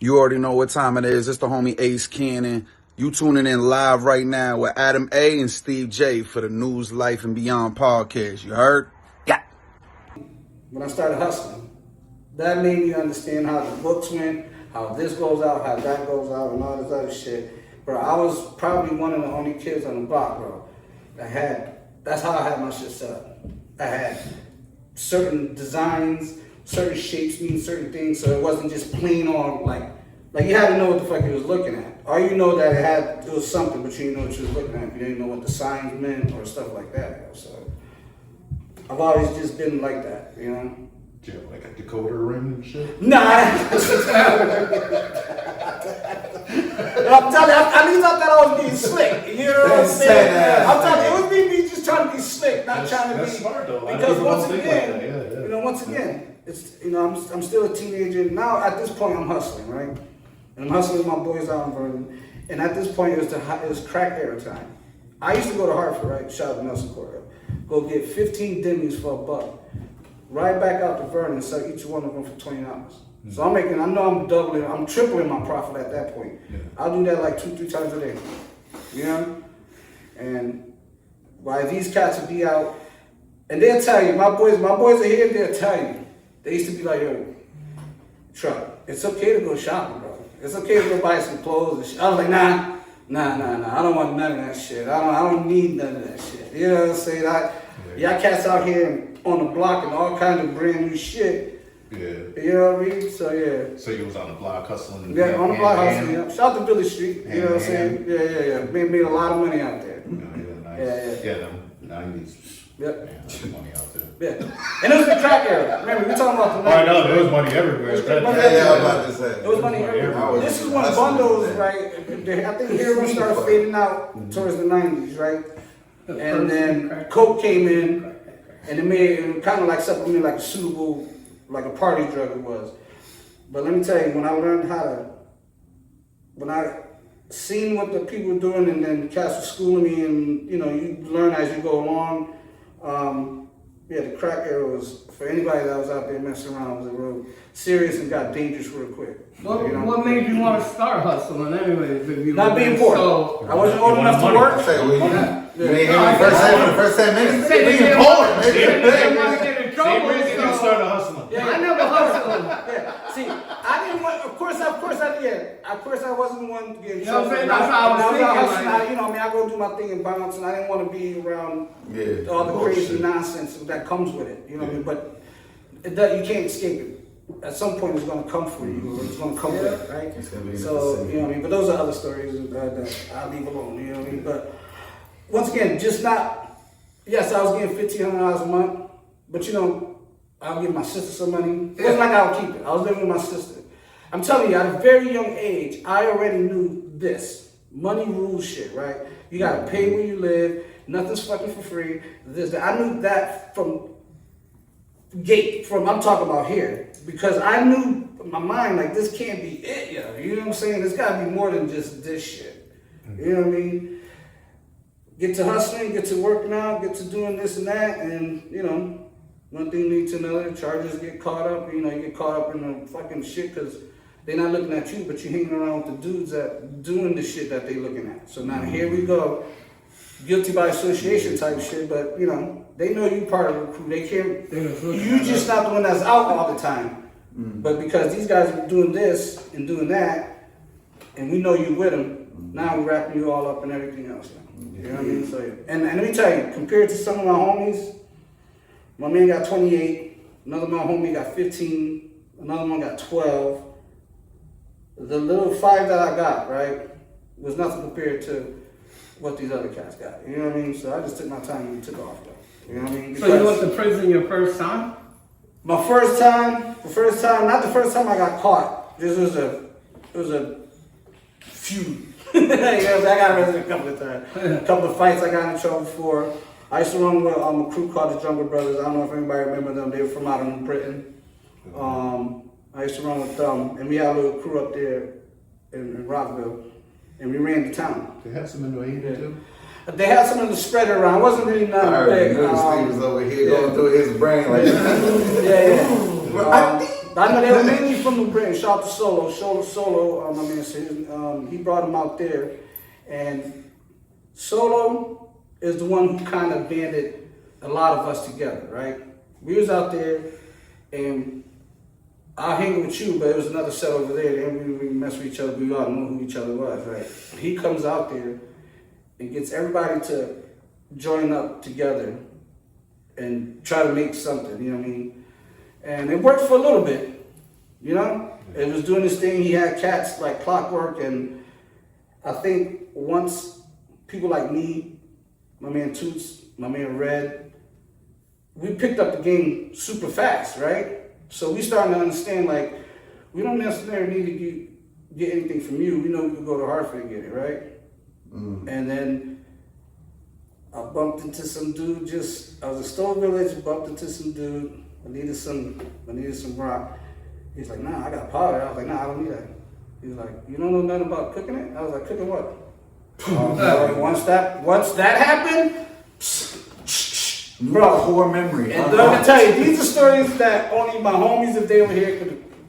You already know what time it is. It's the homie Ace Cannon. You tuning in live right now with Adam A. and Steve J. for the News, Life, and Beyond podcast. You heard? Yeah. When I started hustling, that made me understand how the books went, how this goes out, how that goes out, and all this other shit. Bro, I was probably one of the only kids on the block, bro, that's how I had my shit set up. I had certain designs, certain shapes mean certain things, so it wasn't just plain on like you had to know what the fuck you was looking at. Or you know that it was something, but you didn't know what you was looking at. You didn't know what the signs meant or stuff like that. So I've always just been like that, you know. Yeah, like a decoder ring and shit? Nah. I'm telling you, at least I thought I was being slick. You know what I'm saying? I'm telling you, it was me just trying to be slick, not trying to be. That's smart though. Because once again, like that. you know, once again, it's I'm still a teenager now. At this point, I'm hustling, right? And I'm hustling with my boys out in Vernon. And at this point, it was crack era time. I used to go to Hartford, right? Shout out to Nelson Correa. Go get 15 dimmies for $1. Right back out to Vernon and sell each one of them for $20. So I know I'm tripling my profit at that point. Yeah. I'll do that like 2-3 times a day. You know? And while these cats will be out, and they'll tell you, my boys are here, they'll tell you. They used to be like, yo, Truck, it's okay to go shopping, bro. It's okay to go buy some clothes and shit. I was like, nah. I don't want none of that shit. I don't need none of that shit. You know what I'm saying? Y'all cats out here on the block and all kinds of brand new shit. Yeah. You know what I mean? So yeah. So you was on the block hustling? Yeah, on the block hustling. Yeah. Shout out to Billy Street. You know what I'm saying? Yeah. Made a lot of money out there. Nice. Yeah, them 90s. Yep. Yeah, money out there. Yeah. And it was the crack era. Remember, we talking about the 90s. I know, there was money everywhere. I was about to say. There was money everywhere. This is when bundles, right? I think heroin started fading out towards the 90s, right? And then Coke came in, and it made it kind of like something like a suitable, like a party drug it was. But let me tell you, when I seen what the people were doing, and then cats were schooling me, and you know, you learn as you go along. The crack era was, for anybody that was out there messing around, was real serious and got dangerous real quick. What made you want to start hustling anyways? Not being poor. I wasn't old enough to work. You ain't hear me first 10 minutes. Being poor, Same reason you started hustling. Yeah, I never hustled. Yeah. See, I didn't want. Of course, I wasn't the one getting. You know what I'm saying? That's how I was thinking. I go do my thing and bounce, and I didn't want to be around all the crazy nonsense that comes with it. You know what I mean? But you can't escape it. At some point, it's going to come for you. Or it's going to come with it, right? So you know what I mean. But those are other stories that I'll leave alone. You know what I mean? But once again, just not. Yes, I was getting $1,500 a month, but you know. I'll give my sister some money. It wasn't like I would keep it. I was living with my sister. I'm telling you, at a very young age, I already knew this. Money rules shit, right? You gotta pay where you live. Nothing's fucking for free. I knew that from I'm talking about here. Because I knew in my mind, like, this can't be it, yo. You know what I'm saying? There's gotta be more than just this shit. You know what I mean? Get to hustling, get to working out, get to doing this and that, and, you know, one thing leads to another, charges get caught up, you get caught up in the fucking shit because they're not looking at you, but you're hanging around with the dudes that doing the shit that they looking at. So now here we go, guilty by association type shit, but they know you part of the crew. They can't, you just not the one that's out all the time. But because these guys are doing this and doing that, and we know you with them, now we're wrapping you all up and everything else. You know what I mean? So, and let me tell you, compared to some of my homies, my man got 28, another my homie got 15, another one got 12. The little 5 that I got, right, was nothing compared to what these other cats got. You know what I mean? So I just took my time and took off, though. You know what I mean? Because so you went to prison your first time? My first time, not the first time I got caught. It was a feud. I got arrested a couple of times. A couple of fights I got in trouble for. I used to run with a crew called the Jungle Brothers. I don't know if anybody remember them. They were from out in Britain. I used to run with them, and we had a little crew up there in Rockville, and we ran the town. They had some in New England too? They had some in the spread around. It wasn't really nothing big. Steve was over here going through his brain like yeah. I know they were mainly from the Britain. Shout out to Solo, my man said, he brought him out there. And Solo is the one who kind of banded a lot of us together, right? We was out there, and I hang with you, but it was another set over there, and we mess with each other. We all knew who each other was, right? He comes out there and gets everybody to join up together and try to make something, you know what I mean? And it worked for a little bit, you know? It was doing this thing, he had cats like clockwork, and I think once people like me, my man Toots, my man Red, we picked up the game super fast, right? So we started to understand, like, we don't necessarily need to get anything from you. We know we can go to Hartford and get it, right? And then I bumped into some dude I was at Stone Village, bumped into some dude. I needed some rock. He's like, nah, I got powder. I was like, nah, I don't need that. He was like, you don't know nothing about cooking it? I was like, cooking what? Once that happened, bro, core memory. And I'm gonna tell you, these are stories that only my homies, if they were here,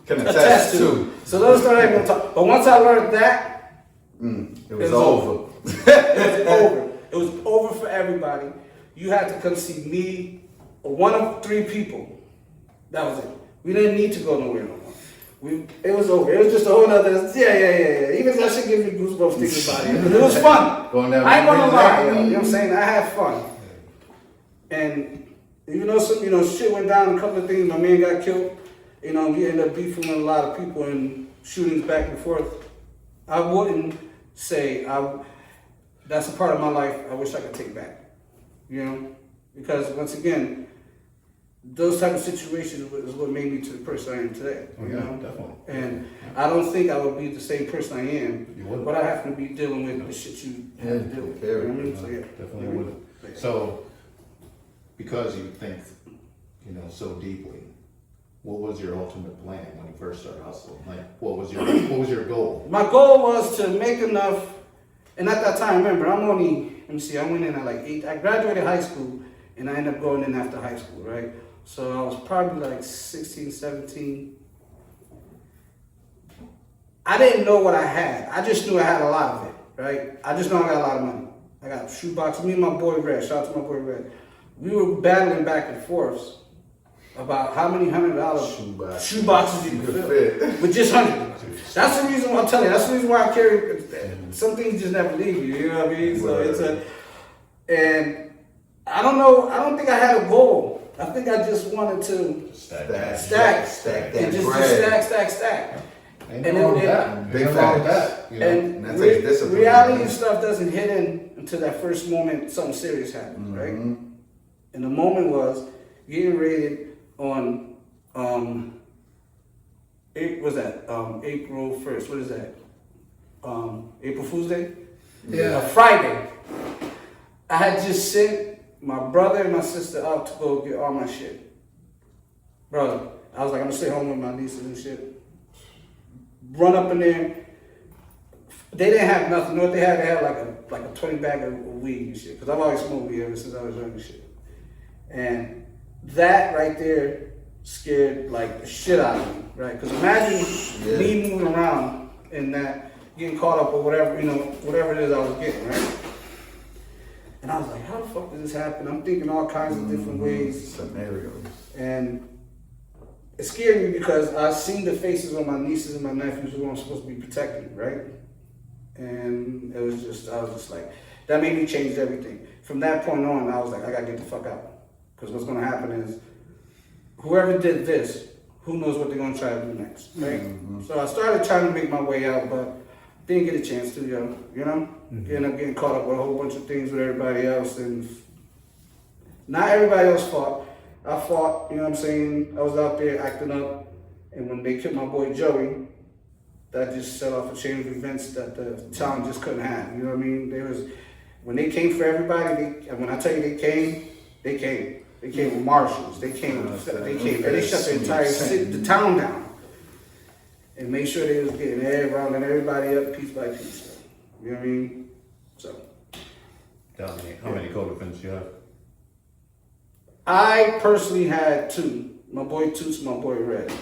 can attest to. So those stories I ain't gonna talk. But once I learned that, it was over. It was over. It was over for everybody. You had to come see me, or one of 3 people. That was it. We didn't need to go nowhere no more. It was over. It was just a whole other. Yeah. Even that shit gives me goosebumps thinking about it. It was fun. I ain't gonna lie. You know what I'm saying? I had fun. And even though shit went down, a couple of things, my man got killed. You know, we ended up beefing with a lot of people and shootings back and forth. I wouldn't say that's a part of my life I wish I could take back. You know, because once again, those type of situations is what made me to the person I am today. Oh, you yeah, know? definitely. And I don't think I would be the same person I am, but I have to be dealing with the shit you have to deal with. You know what I mean? So yeah, Definitely would. So, because you think, so deeply, what was your ultimate plan when you first started hustling? Like, what was your goal? My goal was to make enough, and at that time, remember, I went in at like 8, I graduated high school, and I ended up going in after high school, right? So I was probably like 16, 17. I didn't know what I had. I just knew I had a lot of it, right? I just know I got a lot of money. I got shoeboxes. Me and my boy Red, shout out to my boy Red. We were battling back and forth about how many $100 shoeboxes you could fill with just 100. That's the reason why I'm telling you. That's the reason why I carry. Some things just never leave you. You know what I mean? So and I don't know. I don't think I had a goal. I think I just wanted to stack and just stack. And it big fact. And reality and stuff doesn't hit in until that first moment something serious happens, right? And the moment was getting raided on April 1st. What is that? April Fool's Day? Yeah. Friday. I had just sent my brother and my sister out to go get all my shit. Bro, I was like, I'm gonna stay home with my nieces and shit. Run up in there. They didn't have nothing. You know what they had? They had like a 20 bag of weed and shit. Because I've always smoked weed ever since I was young and shit. And that right there scared like the shit out of me, right? Because imagine me moving around and that, getting caught up or whatever, whatever it is I was getting, right? And I was like, how the fuck did this happen? I'm thinking all kinds of different ways. Scenarios. And it scared me because I seen the faces of my nieces and my nephews who I'm supposed to be protecting, right? And I was just like, that made me change everything. From that point on, I was like, I gotta get the fuck out. Because what's gonna happen is, whoever did this, who knows what they're gonna try to do next, right? So I started trying to make my way out, but didn't get a chance to, you know? Ended up getting caught up with a whole bunch of things with everybody else, and not everybody else fought. I fought, you know what I'm saying? I was out there acting up, and when they killed my boy Joey, that just set off a chain of events that the town just couldn't have, you know what I mean? When they came for everybody, and when I tell you they came. They came with marshals. They came, and they shut the entire city, the town down, and made sure they was getting rounding everybody up piece by piece. You know what I mean? So. Tell me, how many co-defendants you have? I personally had 2. My boy Toots, my boy Red.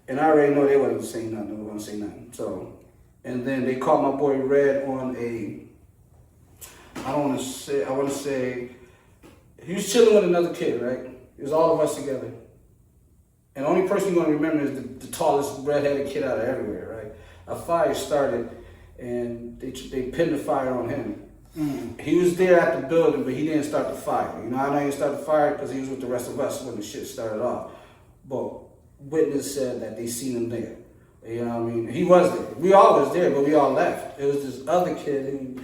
And I already know they wasn't saying nothing. They were gonna say nothing. So, and then they caught my boy Red on a. I want to say, he was chilling with another kid, right? It was all of us together. And the only person you're gonna remember is the tallest redheaded kid out of everywhere, right? A fire started, and they pinned the fire on him. He was there at the building, but he didn't start the fire. You know how he didn't start the fire? Because he was with the rest of us when the shit started off. But witness said that they seen him there. You know what I mean? He was there. We all was there, but we all left. It was this other kid who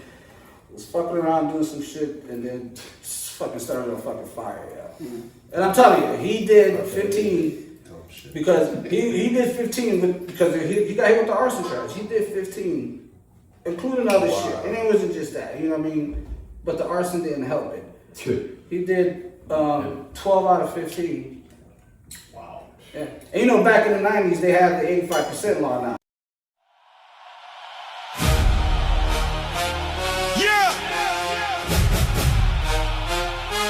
was fucking around doing some shit and then just fucking started a fucking fire, yeah. And I'm telling you, he did 15 because he did 15 because he got hit with the arson charge. He did 15, including other shit. And it wasn't just that, you know what I mean? But the arson didn't help it. He did 12 out of 15. Wow. Yeah. And you know, back in the 90s, they had the 85% law now.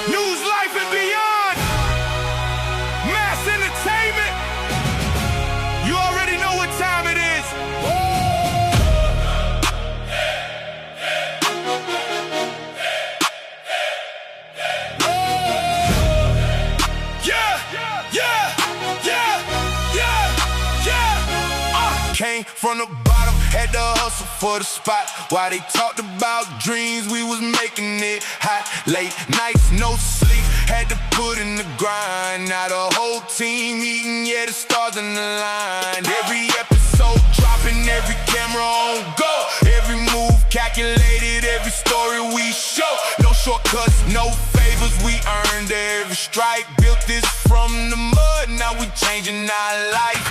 News, life, and beyond. Mass entertainment. You already know what time it is. Came from the bottom, had to hustle for the spot. While they talked about dreams, we was making it hot. Late nights, no sleep, had to put in the grind. Now the whole team eating, yeah, the stars in the line. Every episode dropping, every camera on go. Every move calculated, every story we show. No shortcuts, no favors, we earned every stripe. Built this from the mud, now we changing our life.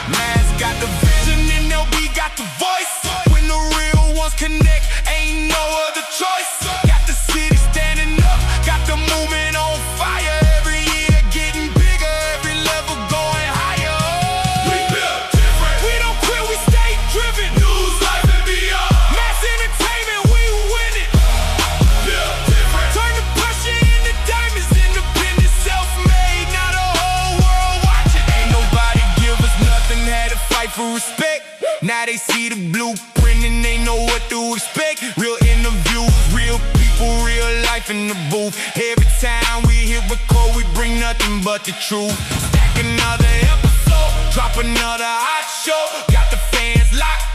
Man's got the vision and LB got the voice. When the real ones connect, ain't no other choice. Got the city standing up, got the movement on fire. Every year getting bigger, every level going higher. We built different, we don't quit, we stay driven. News, life, and beyond. Mass entertainment, we win it. Built different, turn the pressure into diamonds. Independent, self-made, now the whole world watching. Ain't nobody give us nothing, had to fight for respect. Now they see the blueprint and they know what to expect. Real interviews, real people, real life in the booth. Every time we hit record, we bring nothing but the truth. Stack another episode, drop another hot show. Got the fans locked